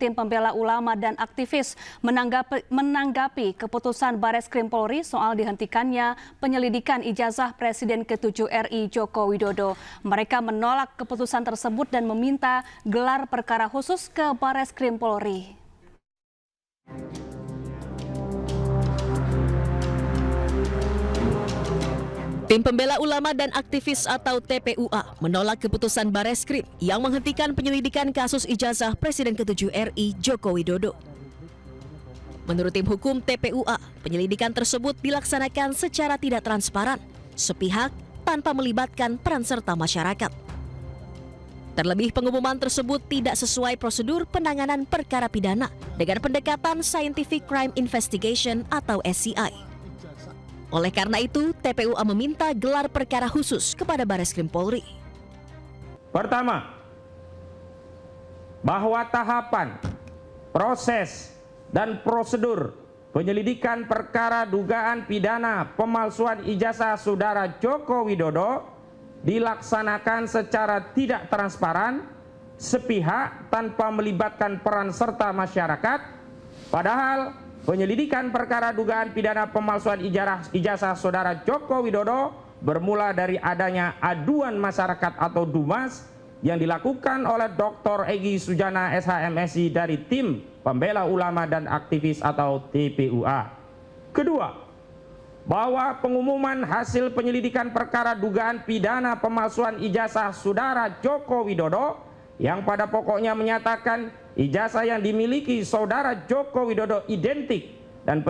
tim pembela ulama dan aktivis menanggapi keputusan Bareskrim Polri soal dihentikannya penyelidikan ijazah Presiden ke-7 RI Joko Widodo. Mereka menolak keputusan tersebut dan meminta gelar perkara khusus ke Bareskrim Polri. Tim Pembela Ulama dan Aktivis atau TPUA menolak keputusan Bareskrim yang menghentikan penyelidikan kasus ijazah Presiden ke-7 RI Joko Widodo. Menurut tim hukum TPUA, penyelidikan tersebut dilaksanakan secara tidak transparan, sepihak, tanpa melibatkan peran serta masyarakat. Terlebih pengumuman tersebut tidak sesuai prosedur penanganan perkara pidana dengan pendekatan Scientific Crime Investigation atau SCI. Oleh karena itu, TPUA meminta gelar perkara khusus kepada Bareskrim Polri. Pertama, bahwa tahapan, proses, dan prosedur penyelidikan perkara dugaan pidana pemalsuan ijazah Saudara Joko Widodo dilaksanakan secara tidak transparan, sepihak, tanpa melibatkan peran serta masyarakat, padahal penyelidikan perkara dugaan pidana pemalsuan ijazah Saudara Joko Widodo bermula dari adanya aduan masyarakat atau DUMAS yang dilakukan oleh Dr. Egy Sujana SHMSI dari tim Pembela Ulama dan Aktivis atau TPUA. Kedua, bahwa pengumuman hasil penyelidikan perkara dugaan pidana pemalsuan ijazah Saudara Joko Widodo yang pada pokoknya menyatakan ijazah yang dimiliki Saudara Joko Widodo identik dan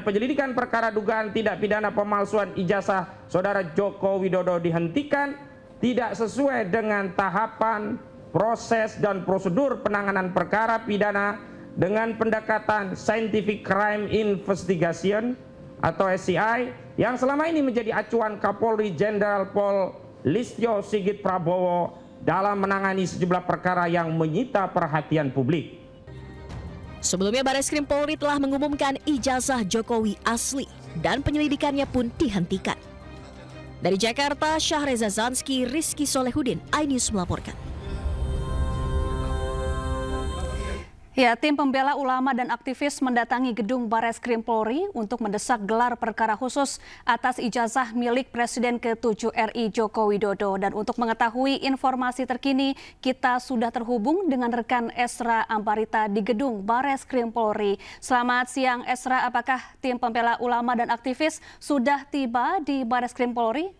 penyelidikan perkara dugaan tidak pidana pemalsuan ijazah Saudara Joko Widodo dihentikan tidak sesuai dengan tahapan, proses, dan prosedur penanganan perkara pidana dengan pendekatan Scientific Crime Investigation atau SCI yang selama ini menjadi acuan Kapolri Jenderal Pol Listio Sigit Prabowo dalam menangani sejumlah perkara yang menyita perhatian publik. Sebelumnya Bareskrim Polri telah mengumumkan ijazah Jokowi asli dan penyelidikannya pun dihentikan. Dari Jakarta, Syahreza Zanski, Rizky Solehudin, iNews melaporkan. Ya, tim pembela ulama dan aktivis mendatangi gedung Bareskrim Polri untuk mendesak gelar perkara khusus atas ijazah milik Presiden ke-7 RI Joko Widodo. Dan untuk mengetahui informasi terkini, kita sudah terhubung dengan rekan Esra Ambarita di gedung Bareskrim Polri. Selamat siang Esra, apakah tim pembela ulama dan aktivis sudah tiba di Bareskrim Polri?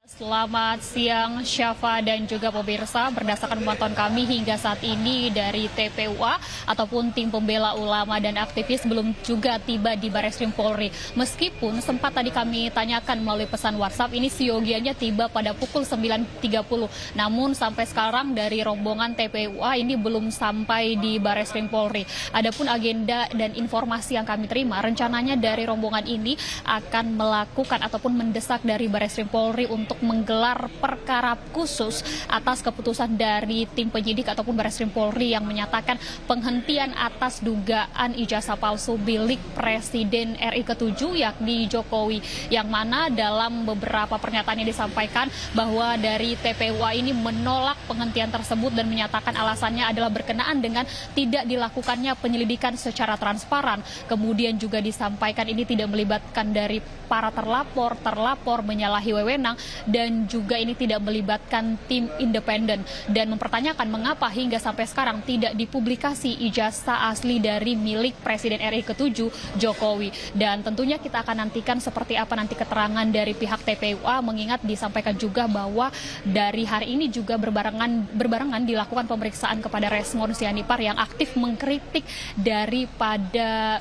Selamat siang Syafa dan juga pemirsa, berdasarkan pemantauan kami hingga saat ini dari TPUA ataupun tim pembela ulama dan aktivis belum juga tiba di Bareskrim Polri. Meskipun sempat tadi kami tanyakan melalui pesan WhatsApp, ini siogianya tiba pada pukul 9.30. Namun sampai sekarang dari rombongan TPUA ini belum sampai di Bareskrim Polri. Adapun agenda dan informasi yang kami terima, rencananya dari rombongan ini akan melakukan ataupun mendesak dari Bareskrim Polri untuk menggelar perkara khusus atas keputusan dari tim penyidik ataupun Bareskrim Polri yang menyatakan penghentian atas dugaan ijazah palsu milik Presiden RI ke-7 yakni Jokowi, yang mana dalam beberapa pernyataan yang disampaikan bahwa dari TPUA ini menolak penghentian tersebut dan menyatakan alasannya adalah berkenaan dengan tidak dilakukannya penyelidikan secara transparan. Kemudian juga disampaikan ini tidak melibatkan dari para terlapor menyalahi wewenang, dan juga ini tidak melibatkan tim independen, dan mempertanyakan mengapa hingga sampai sekarang tidak dipublikasi ijazah asli dari milik Presiden RI ke-7 Jokowi. Dan tentunya kita akan nantikan seperti apa nanti keterangan dari pihak TPUA, mengingat disampaikan juga bahwa dari hari ini juga berbarengan dilakukan pemeriksaan kepada Resmon Sianipar yang aktif mengkritik daripada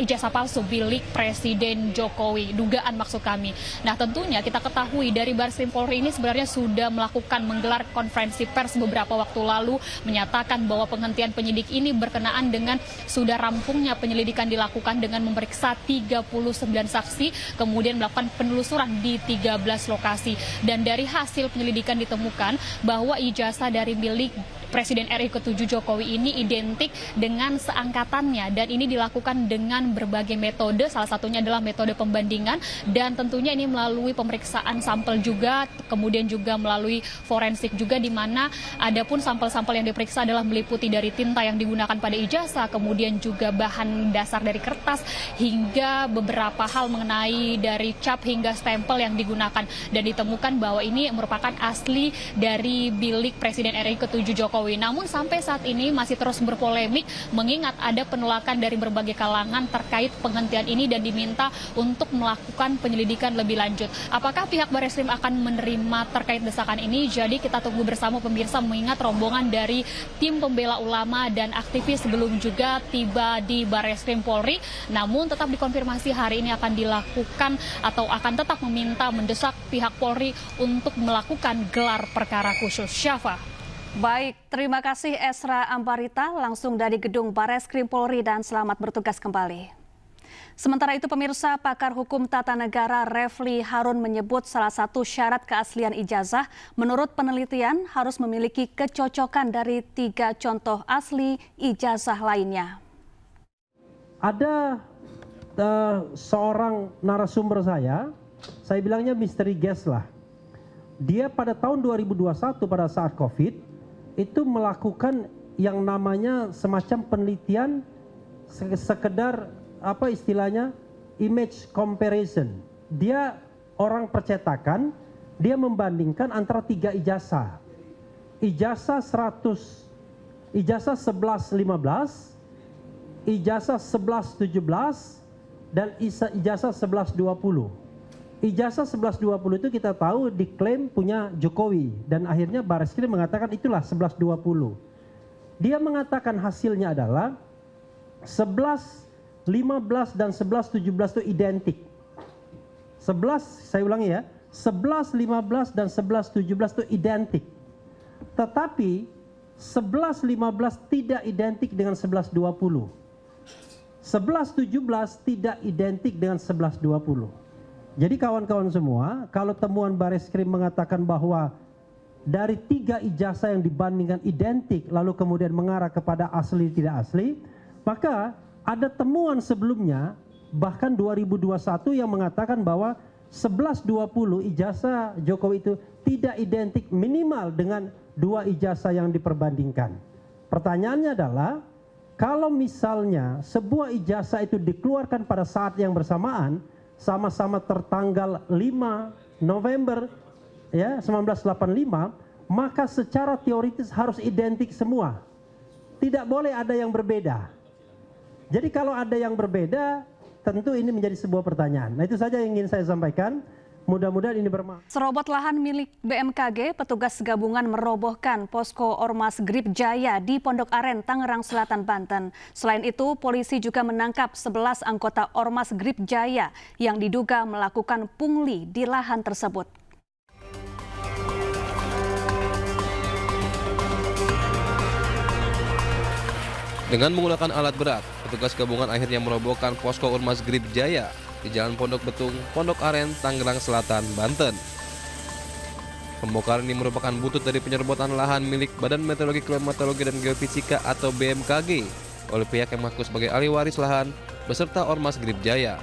ijazah palsu milik Presiden Jokowi, dugaan maksud kami. Nah, tentunya kita ketahui dari Bareskrim Polri ini sebenarnya sudah menggelar konferensi pers beberapa waktu lalu, menyatakan bahwa penghentian penyidik ini berkenaan dengan sudah rampungnya penyelidikan dilakukan dengan memeriksa 39 saksi, kemudian melakukan penelusuran di 13 lokasi. Dan dari hasil penyelidikan ditemukan bahwa ijazah dari milik Presiden RI ke-7 Jokowi ini identik dengan seangkatannya, dan ini dilakukan dengan berbagai metode, salah satunya adalah metode pembandingan, dan tentunya ini melalui pemeriksaan sampel juga, kemudian juga melalui forensik juga, di mana adapun sampel-sampel yang diperiksa adalah meliputi dari tinta yang digunakan pada ijazah, kemudian juga bahan dasar dari kertas, hingga beberapa hal mengenai dari cap hingga stempel yang digunakan, dan ditemukan bahwa ini merupakan asli dari bilik Presiden RI ke-7 Jokowi. Namun sampai saat ini masih terus berpolemik mengingat ada penolakan dari berbagai kalangan terkait penghentian ini dan diminta untuk melakukan penyelidikan lebih lanjut. Apakah pihak Bareskrim akan menerima terkait desakan ini? Jadi kita tunggu bersama pemirsa, mengingat rombongan dari tim pembela ulama dan aktivis belum juga tiba di Bareskrim Polri. Namun tetap dikonfirmasi hari ini akan dilakukan atau akan tetap meminta mendesak pihak Polri untuk melakukan gelar perkara khusus. Syafa. Baik, terima kasih Esra Ambarita langsung dari Gedung Bareskrim Polri, dan selamat bertugas kembali. Sementara itu pemirsa, pakar hukum tata negara Refli Harun menyebut salah satu syarat keaslian ijazah menurut penelitian harus memiliki kecocokan dari 3 contoh asli ijazah lainnya. Ada seorang narasumber saya bilangnya misteri guest lah. Dia pada tahun 2021 pada saat COVID itu melakukan yang namanya semacam penelitian sekedar apa istilahnya image comparison. Dia orang percetakan, dia membandingkan antara 3 ijazah. Ijazah 1115, ijazah 1117, dan ijazah 1120. Ijazah 1120 itu kita tahu diklaim punya Jokowi, dan akhirnya Bareskrim mengatakan itulah 1120. Dia mengatakan hasilnya adalah 1115 dan 1117 itu identik. 11, saya ulangi ya, 1115 dan 1117 itu identik. Tetapi 1115 tidak identik dengan 1120. 1117 tidak identik dengan 1120. Jadi kawan-kawan semua, kalau temuan Bareskrim mengatakan bahwa dari 3 ijazah yang dibandingkan identik lalu kemudian mengarah kepada asli tidak asli, maka ada temuan sebelumnya bahkan 2021 yang mengatakan bahwa 1120 ijazah Jokowi itu tidak identik minimal dengan 2 ijazah yang diperbandingkan. Pertanyaannya adalah, kalau misalnya sebuah ijazah itu dikeluarkan pada saat yang bersamaan, sama-sama tertanggal 5 November ya 1985, maka secara teoritis harus identik semua. Tidak boleh ada yang berbeda. Jadi kalau ada yang berbeda, tentu ini menjadi sebuah pertanyaan. Nah, itu saja yang ingin saya sampaikan. Mudah-mudahan ini bermanfaat. Serobot lahan milik BMKG, petugas gabungan merobohkan posko Ormas Grip Jaya di Pondok Aren, Tangerang Selatan, Banten. Selain itu, polisi juga menangkap 11 anggota Ormas Grip Jaya yang diduga melakukan pungli di lahan tersebut. Dengan menggunakan alat berat, petugas gabungan akhirnya merobohkan posko Ormas Grip Jaya di Jalan Pondok Betung, Pondok Aren, Tangerang Selatan, Banten. Pembongkaran ini merupakan buntut dari penyerobotan lahan milik Badan Meteorologi, Klimatologi, dan Geofisika atau BMKG oleh pihak yang mengaku sebagai ahli waris lahan beserta Ormas Grip Jaya.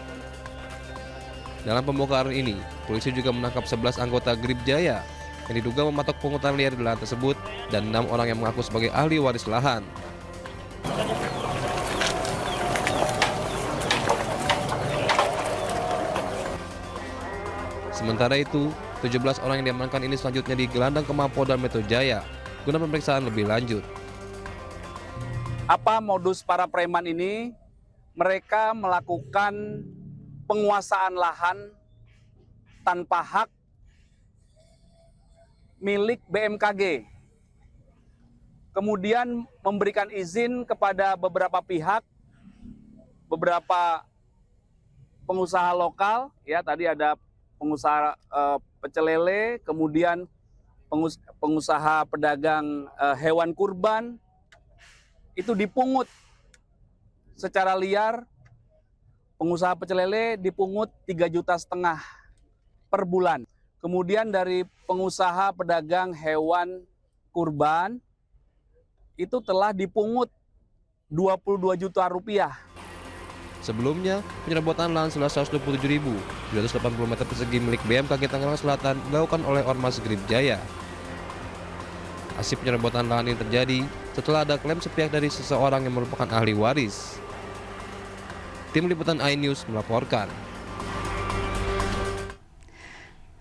Dalam pembongkaran ini, polisi juga menangkap 11 anggota Grip Jaya yang diduga mematok pungutan liar di lahan tersebut dan 6 orang yang mengaku sebagai ahli waris lahan. Sementara itu, 17 orang yang diamankan ini selanjutnya digelandang ke Mapolda Metro Jaya guna pemeriksaan lebih lanjut. Apa modus para preman ini? Mereka melakukan penguasaan lahan tanpa hak milik BMKG. Kemudian memberikan izin kepada beberapa pihak, beberapa pengusaha lokal, ya tadi ada pengusaha pecel lele, kemudian pengusaha pedagang hewan kurban, itu dipungut secara liar. Pengusaha pecel lele dipungut 3,5 juta per bulan. Kemudian dari pengusaha pedagang hewan kurban itu telah dipungut 22 juta rupiah. Sebelumnya, penyerobotan lahan seluas 127.780 meter persegi milik BMKG Tangerang Selatan dilakukan oleh Ormas Grip Jaya. Aksi penyerobotan lahan ini terjadi setelah ada klaim sepihak dari seseorang yang merupakan ahli waris. Tim Liputan iNews melaporkan.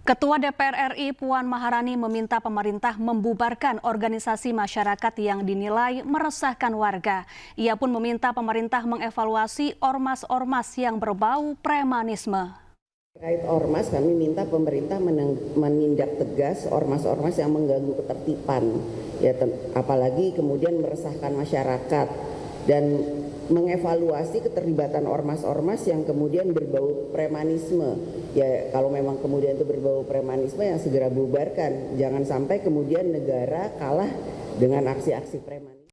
Ketua DPR RI Puan Maharani meminta pemerintah membubarkan organisasi masyarakat yang dinilai meresahkan warga. Ia pun meminta pemerintah mengevaluasi ormas-ormas yang berbau premanisme. Terkait ormas, kami minta pemerintah menindak tegas ormas-ormas yang mengganggu ketertiban, ya, apalagi kemudian meresahkan masyarakat, dan mengevaluasi keterlibatan ormas-ormas yang kemudian berbau premanisme. Ya, kalau memang kemudian itu berbau premanisme, yang segera bubarkan. Jangan sampai kemudian negara kalah dengan aksi-aksi premanisme.